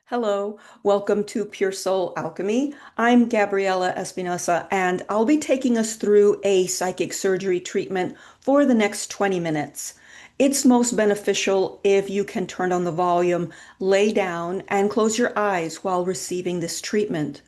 Hello, welcome to Pure Soul Alchemy. I'm Gabriela Espinosa, and I'll be taking us through a psychic surgery treatment for the next 20 minutes. It's most beneficial if you can turn on the volume, lay down, and close your eyes while receiving this treatment.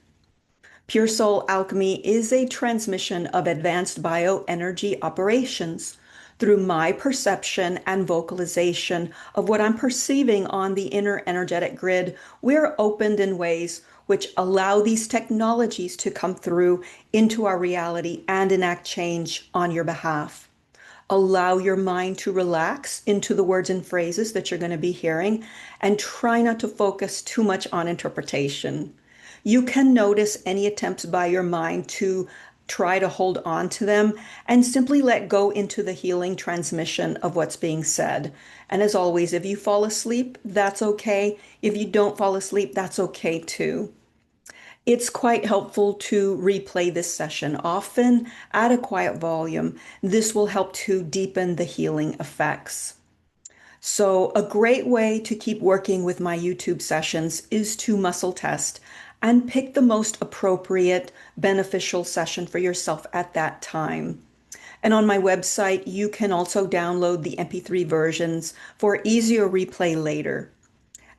Pure Soul Alchemy is a transmission of advanced bioenergy operations through my perception and vocalization of what I'm perceiving on the inner energetic grid. We're opened in ways which allow these technologies to come through into our reality and enact change on your behalf. Allow your mind to relax into the words and phrases that you're going to be hearing and try not to focus too much on interpretation. You can notice any attempts by your mind to try to hold on to them and simply let go into the healing transmission of what's being said. And as always, if you fall asleep, that's okay. If you don't fall asleep, that's okay too. It's quite helpful to replay this session often at a quiet volume. This will help to deepen the healing effects. So, a great way to keep working with my YouTube sessions is to muscle test and pick the most appropriate, beneficial session for yourself at that time. And on my website, you can also download the MP3 versions for easier replay later.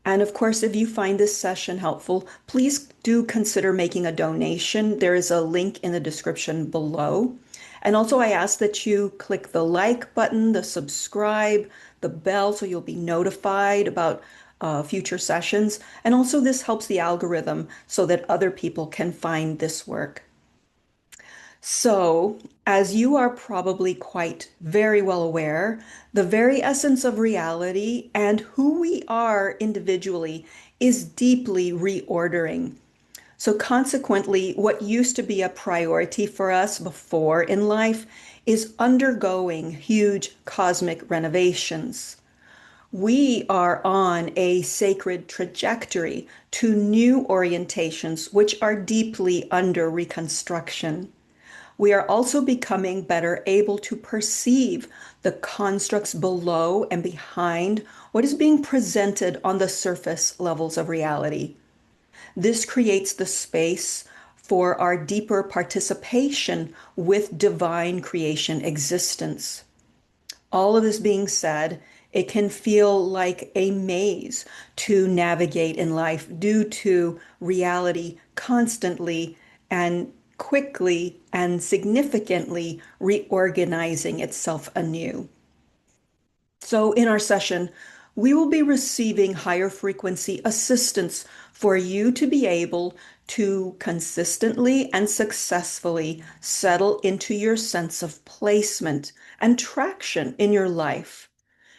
And of course, if you find this session helpful, please do consider making a donation. There is a link in the description below. And also, I ask that you click the like button, the subscribe, the bell, so you'll be notified about future sessions. And also, this helps the algorithm so that other people can find this work. So, as you are probably quite very well aware, the very essence of reality and who we are individually is deeply reordering. So, consequently, what used to be a priority for us before in life is undergoing huge cosmic renovations. We are on a sacred trajectory to new orientations, which are deeply under reconstruction. We are also becoming better able to perceive the constructs below and behind what is being presented on the surface levels of reality. This creates the space for our deeper participation with divine creation existence. All of this being said, it can feel like a maze to navigate in life due to reality constantly and quickly and significantly reorganizing itself anew. So, in our session, we will be receiving higher frequency assistance for you to be able to consistently and successfully settle into your sense of placement and traction in your life.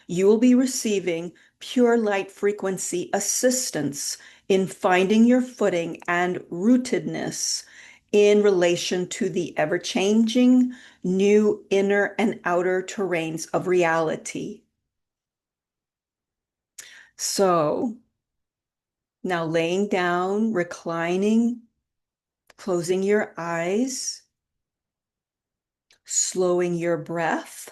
You will be receiving pure light frequency assistance in finding your footing and rootedness in relation to the ever-changing, new inner and outer terrains of reality. So now laying down, reclining, closing your eyes, slowing your breath.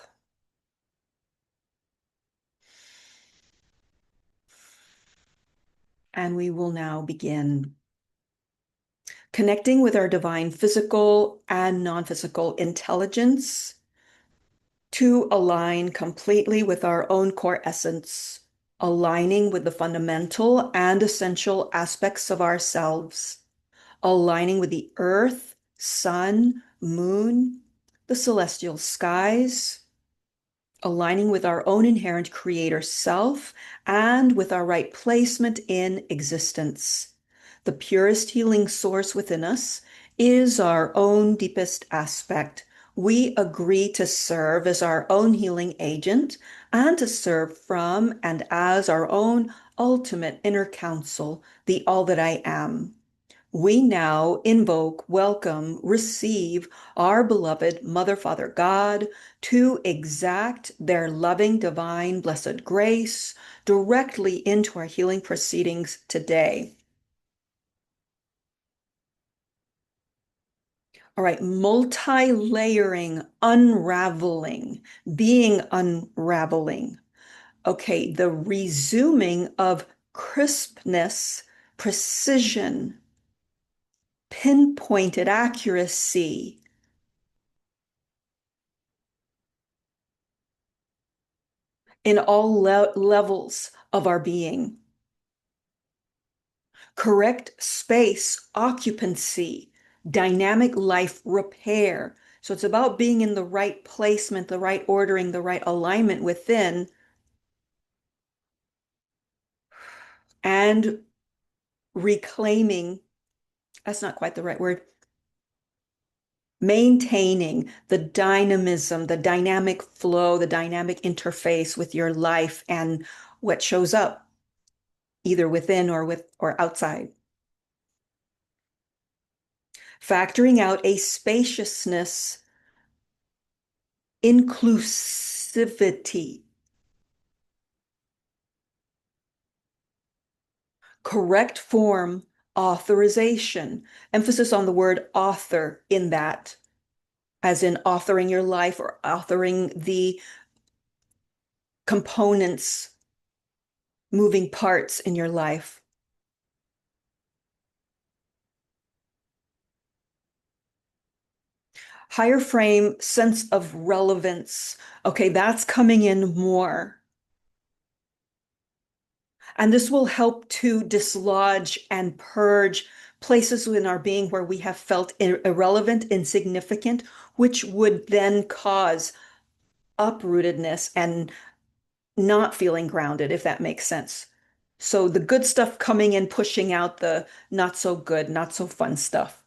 And we will now begin connecting with our divine physical and non-physical intelligence to align completely with our own core essence, aligning with the fundamental and essential aspects of ourselves, aligning with the earth, sun, moon, the celestial skies, aligning with our own inherent creator self and with our right placement in existence. The purest healing source within us is our own deepest aspect. We agree to serve as our own healing agent and to serve from and as our own ultimate inner counsel, the all that I am. We now invoke, welcome, receive our beloved Mother, Father, God to exact their loving, divine, blessed grace directly into our healing proceedings today. All right, multi-layering, unraveling, being unraveling. Okay, the resuming of crispness, precision, pinpointed accuracy in all levels of our being. Correct space occupancy, dynamic life repair. So it's about being in the right placement, the right ordering, the right alignment within, and reclaiming, that's not quite the right word, maintaining the dynamism, the dynamic flow, the dynamic interface with your life and what shows up either within or outside. Factoring out a spaciousness, inclusivity, correct form, authorization. Emphasis on the word author in that, as in authoring your life or authoring the components, moving parts in your life. Higher frame, sense of relevance. Okay, that's coming in more. And this will help to dislodge and purge places within our being where we have felt irrelevant, insignificant, which would then cause uprootedness and not feeling grounded, if that makes sense. So the good stuff coming in, pushing out the not so good, not so fun stuff.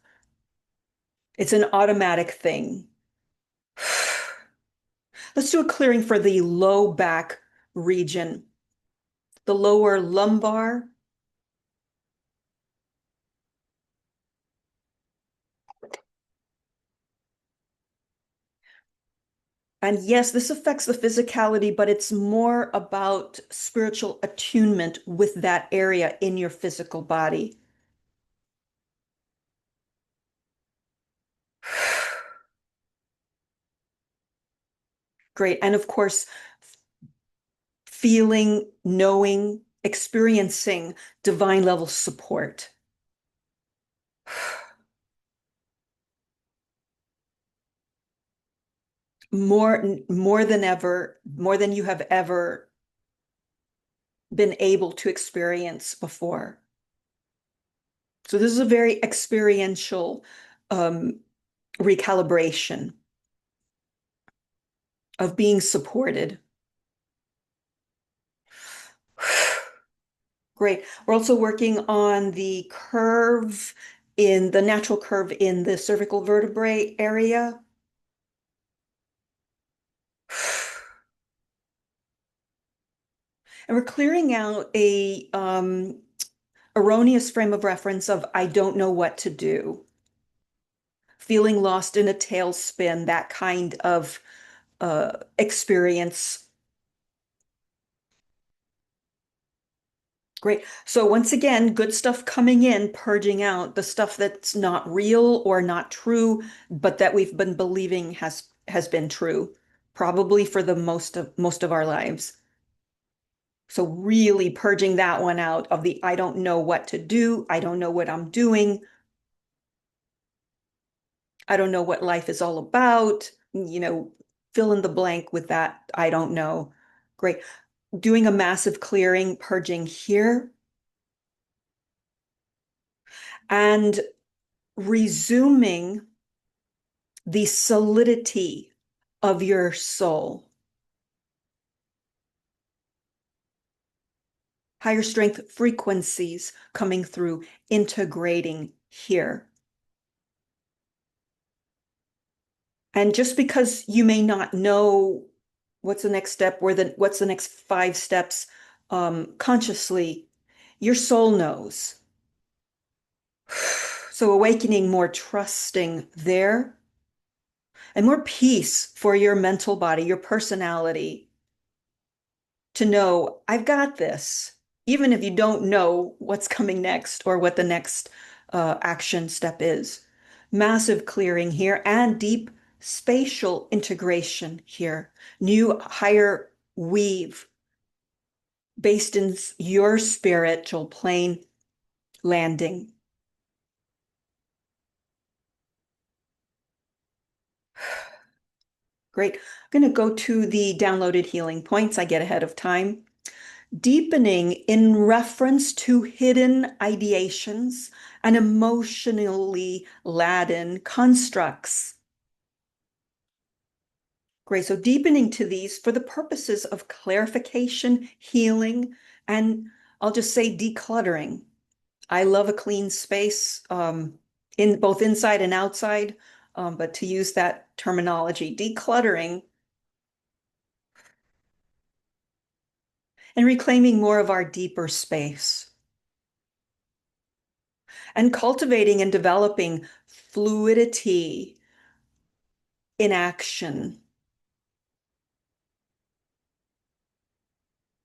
It's an automatic thing. Let's do a clearing for the low back region, the lower lumbar. And yes, this affects the physicality, but it's more about spiritual attunement with that area in your physical body. Great. And of course, feeling, knowing, experiencing divine level support. More than ever, more than you have ever been able to experience before. So this is a very experiential um, recalibration of being supported. Great. We're also working on the curve in the natural curve in the cervical vertebrae area. And we're clearing out a erroneous frame of reference of I don't know what to do, feeling lost in a tailspin, that kind of experience. Great. So once again, good stuff coming in, purging out the stuff that's not real or not true, but that we've been believing has been true, probably for the most of our lives. So really purging that one out of the I don't know what to do, I don't know what I'm doing, I don't know what life is all about, fill in the blank with that I don't know. Great. Doing a massive clearing, purging here, and resuming the solidity of your soul. Higher strength frequencies coming through, integrating here. And just because you may not know what's the next step or what's the next 5 steps consciously, your soul knows. So awakening more trusting there and more peace for your mental body, your personality, to know I've got this, even if you don't know what's coming next or what the next action step is. Massive clearing here and deep spatial integration here. New higher weave based in your spiritual plane landing. Great. I'm going to go to the downloaded healing points. I get ahead of time. Deepening in reference to hidden ideations and emotionally laden constructs. Great. So deepening to these for the purposes of clarification, healing, and I'll just say decluttering. I love a clean space, in both inside and outside, but to use that terminology, decluttering and reclaiming more of our deeper space and cultivating and developing fluidity in action.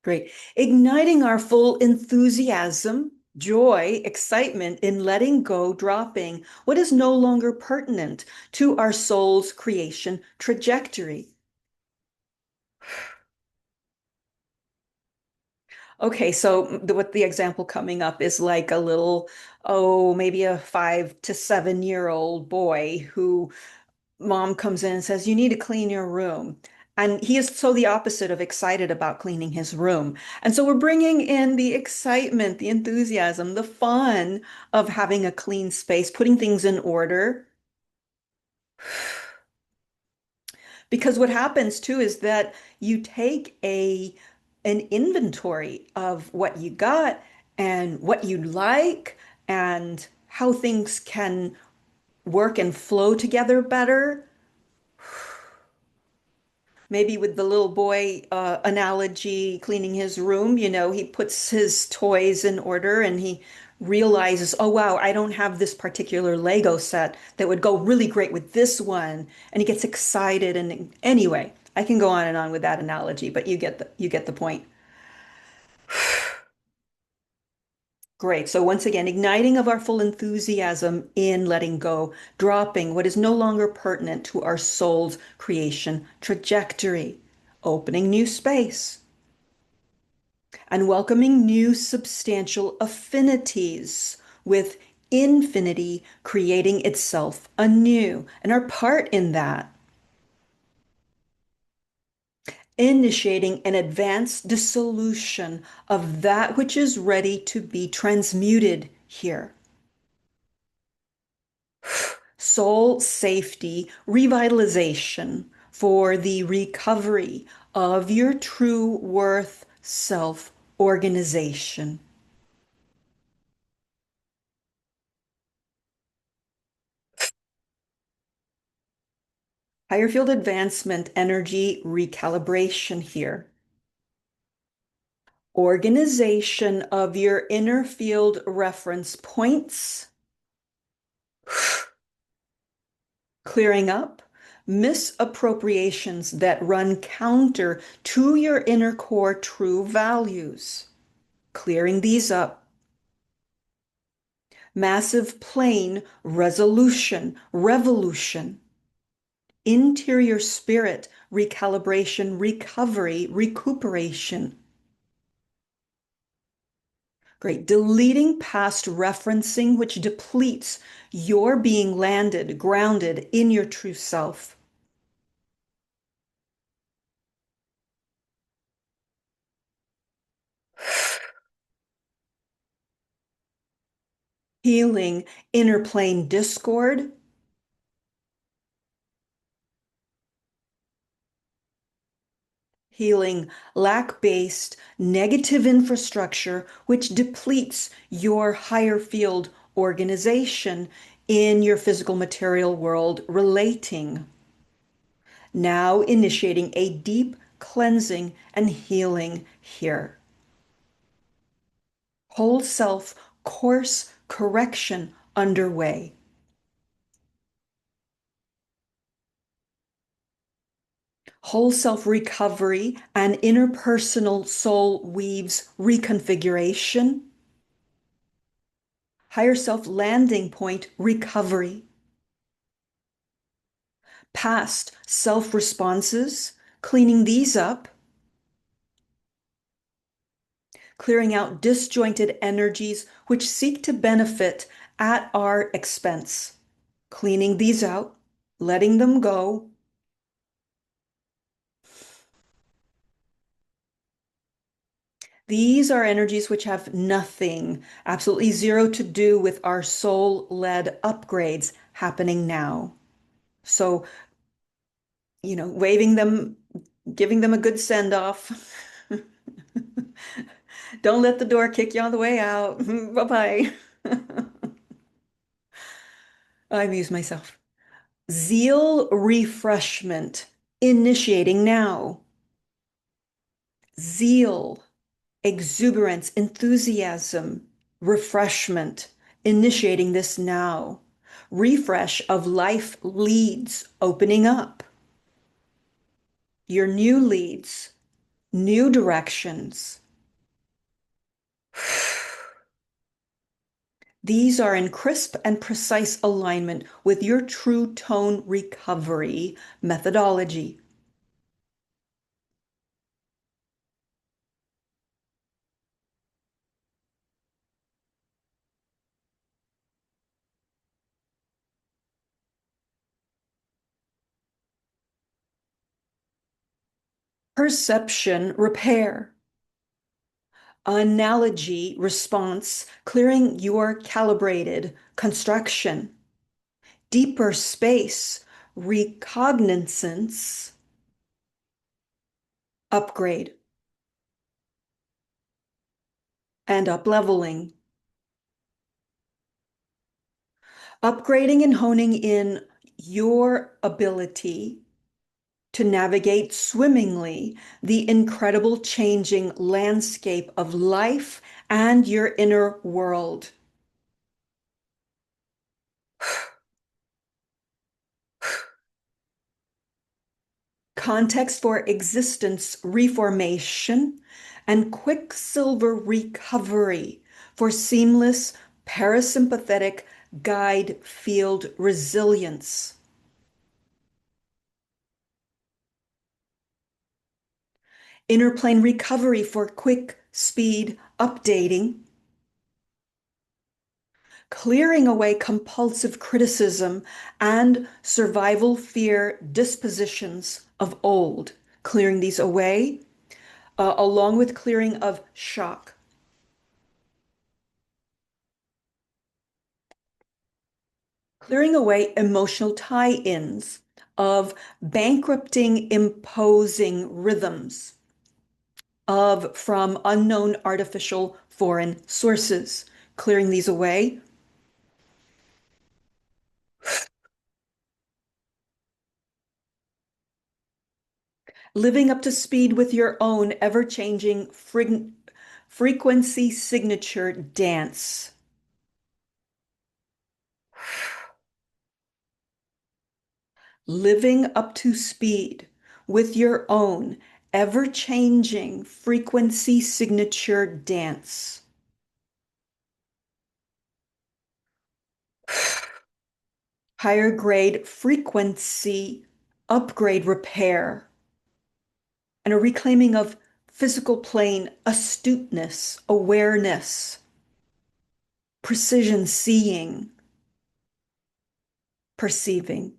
Great. Igniting our full enthusiasm, joy, excitement in letting go, dropping what is no longer pertinent to our soul's creation trajectory. Okay, so what the example coming up is like a little, oh, maybe a 5 to 7 year old boy who mom comes in and says, you need to clean your room. And he is so the opposite of excited about cleaning his room. And so we're bringing in the excitement, the enthusiasm, the fun of having a clean space, putting things in order. Because what happens too is that you take an inventory of what you got and what you like and how things can work and flow together better. Maybe with the little boy analogy, cleaning his room, he puts his toys in order and he realizes, oh, wow, I don't have this particular Lego set that would go really great with this one. And he gets excited. And anyway, I can go on and on with that analogy, but you get the point. Great. So once again, igniting of our full enthusiasm in letting go, dropping what is no longer pertinent to our soul's creation trajectory, opening new space, and welcoming new substantial affinities with infinity creating itself anew and our part in that, initiating an advanced dissolution of that which is ready to be transmuted here. Soul safety, revitalization for the recovery of your true worth self organization. Higher field advancement energy recalibration here. Organization of your inner field reference points. Clearing up misappropriations that run counter to your inner core true values. Clearing these up. Massive plane resolution, revolution. Interior spirit recalibration, recovery, recuperation. Great. Deleting past referencing, which depletes your being landed, grounded in your true self. Healing inner plane discord. Healing lack-based negative infrastructure, which depletes your higher field organization in your physical material world relating. Now initiating a deep cleansing and healing here. Whole self course correction underway. Whole self recovery and interpersonal soul weaves reconfiguration. Higher self landing point recovery. Past self responses, cleaning these up. clearing out disjointed energies which seek to benefit at our expense, cleaning these out, letting them go. These are energies which have nothing, absolutely zero to do with our soul-led upgrades happening now. So, waving them, giving them a good send off. Don't let the door kick you on the way out. Bye-bye. I amuse myself. Zeal refreshment, initiating now. Zeal, exuberance, enthusiasm, refreshment, initiating this now. Refresh of life leads, opening up. Your new leads, new directions. These are in crisp and precise alignment with your true tone recovery methodology. Perception repair. Analogy response, clearing your calibrated construction. Deeper space, recognizance, upgrade, and upleveling. Upgrading and honing in your ability to navigate swimmingly the incredible changing landscape of life and your inner world. Context for existence reformation and quicksilver recovery for seamless parasympathetic guide field resilience. Inner plane recovery for quick speed updating. Clearing away compulsive criticism and survival fear dispositions of old. Clearing these away, along with clearing of shock. Clearing away emotional tie-ins of bankrupting, imposing rhythms of from unknown artificial foreign sources. Clearing these away. Living up to speed with your own ever-changing frequency signature dance. Living up to speed with your own ever-changing frequency signature dance. Higher grade frequency upgrade repair and a reclaiming of physical plane astuteness, awareness, precision seeing, perceiving.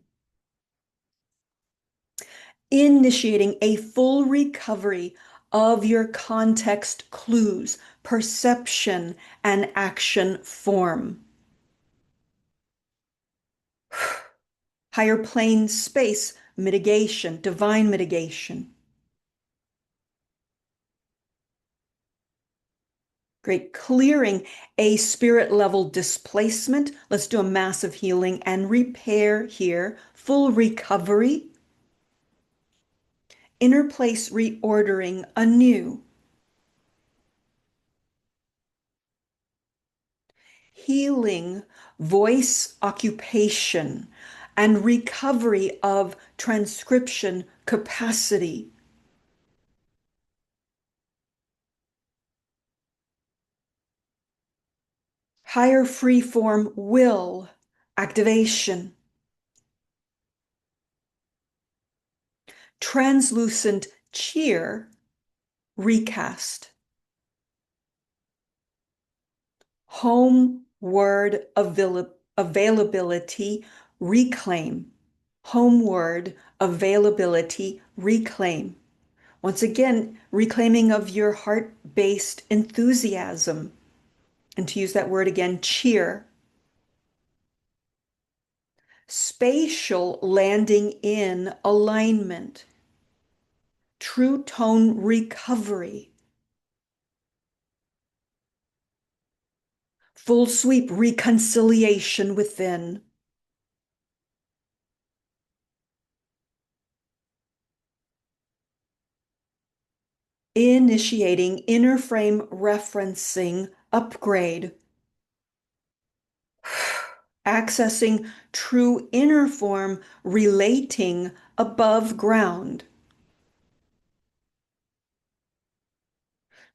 Initiating a full recovery of your context clues, perception, and action form. Higher plane space mitigation, divine mitigation. Great. Clearing a spirit level displacement. Let's do a massive healing and repair here. Full recovery. Inner place reordering anew. Healing voice occupation and recovery of transcription capacity. Higher free-form will activation. Translucent cheer recast. Home word availability, reclaim. Home word availability, reclaim. Once again, reclaiming of your heart-based enthusiasm. And to use that word again, cheer. Spatial landing in alignment. True tone recovery. Full sweep reconciliation within. Initiating inner frame referencing upgrade. Accessing true inner form relating above ground.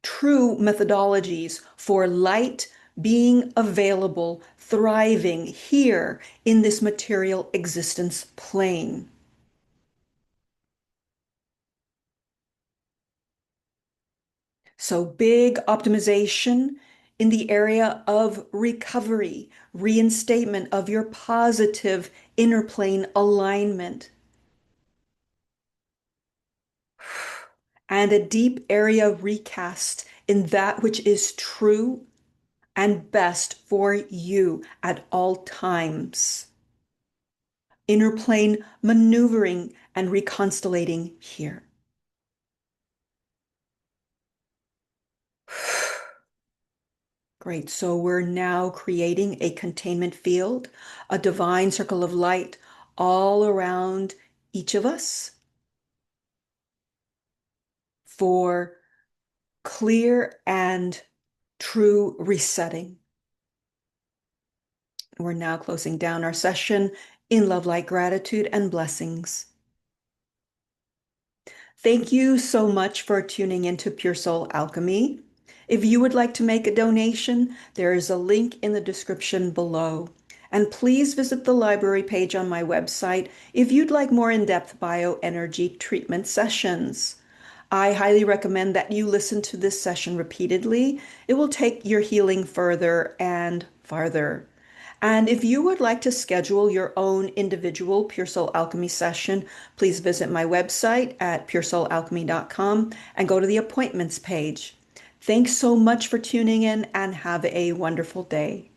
True methodologies for light being available, thriving here in this material existence plane. So big optimization in the area of recovery, reinstatement of your positive inner plane alignment, and a deep area recast in that which is true and best for you at all times. Inner plane maneuvering and reconstellating here. Great. So we're now creating a containment field, a divine circle of light all around each of us for clear and true resetting. We're now closing down our session in love, light, gratitude, and blessings. Thank you so much for tuning into Pure Soul Alchemy. If you would like to make a donation, there is a link in the description below. And please visit the library page on my website if you'd like more in-depth bioenergy treatment sessions. I highly recommend that you listen to this session repeatedly. It will take your healing further and farther. And if you would like to schedule your own individual Pure Soul Alchemy session, please visit my website at puresoulalchemy.com and go to the appointments page. Thanks so much for tuning in and have a wonderful day.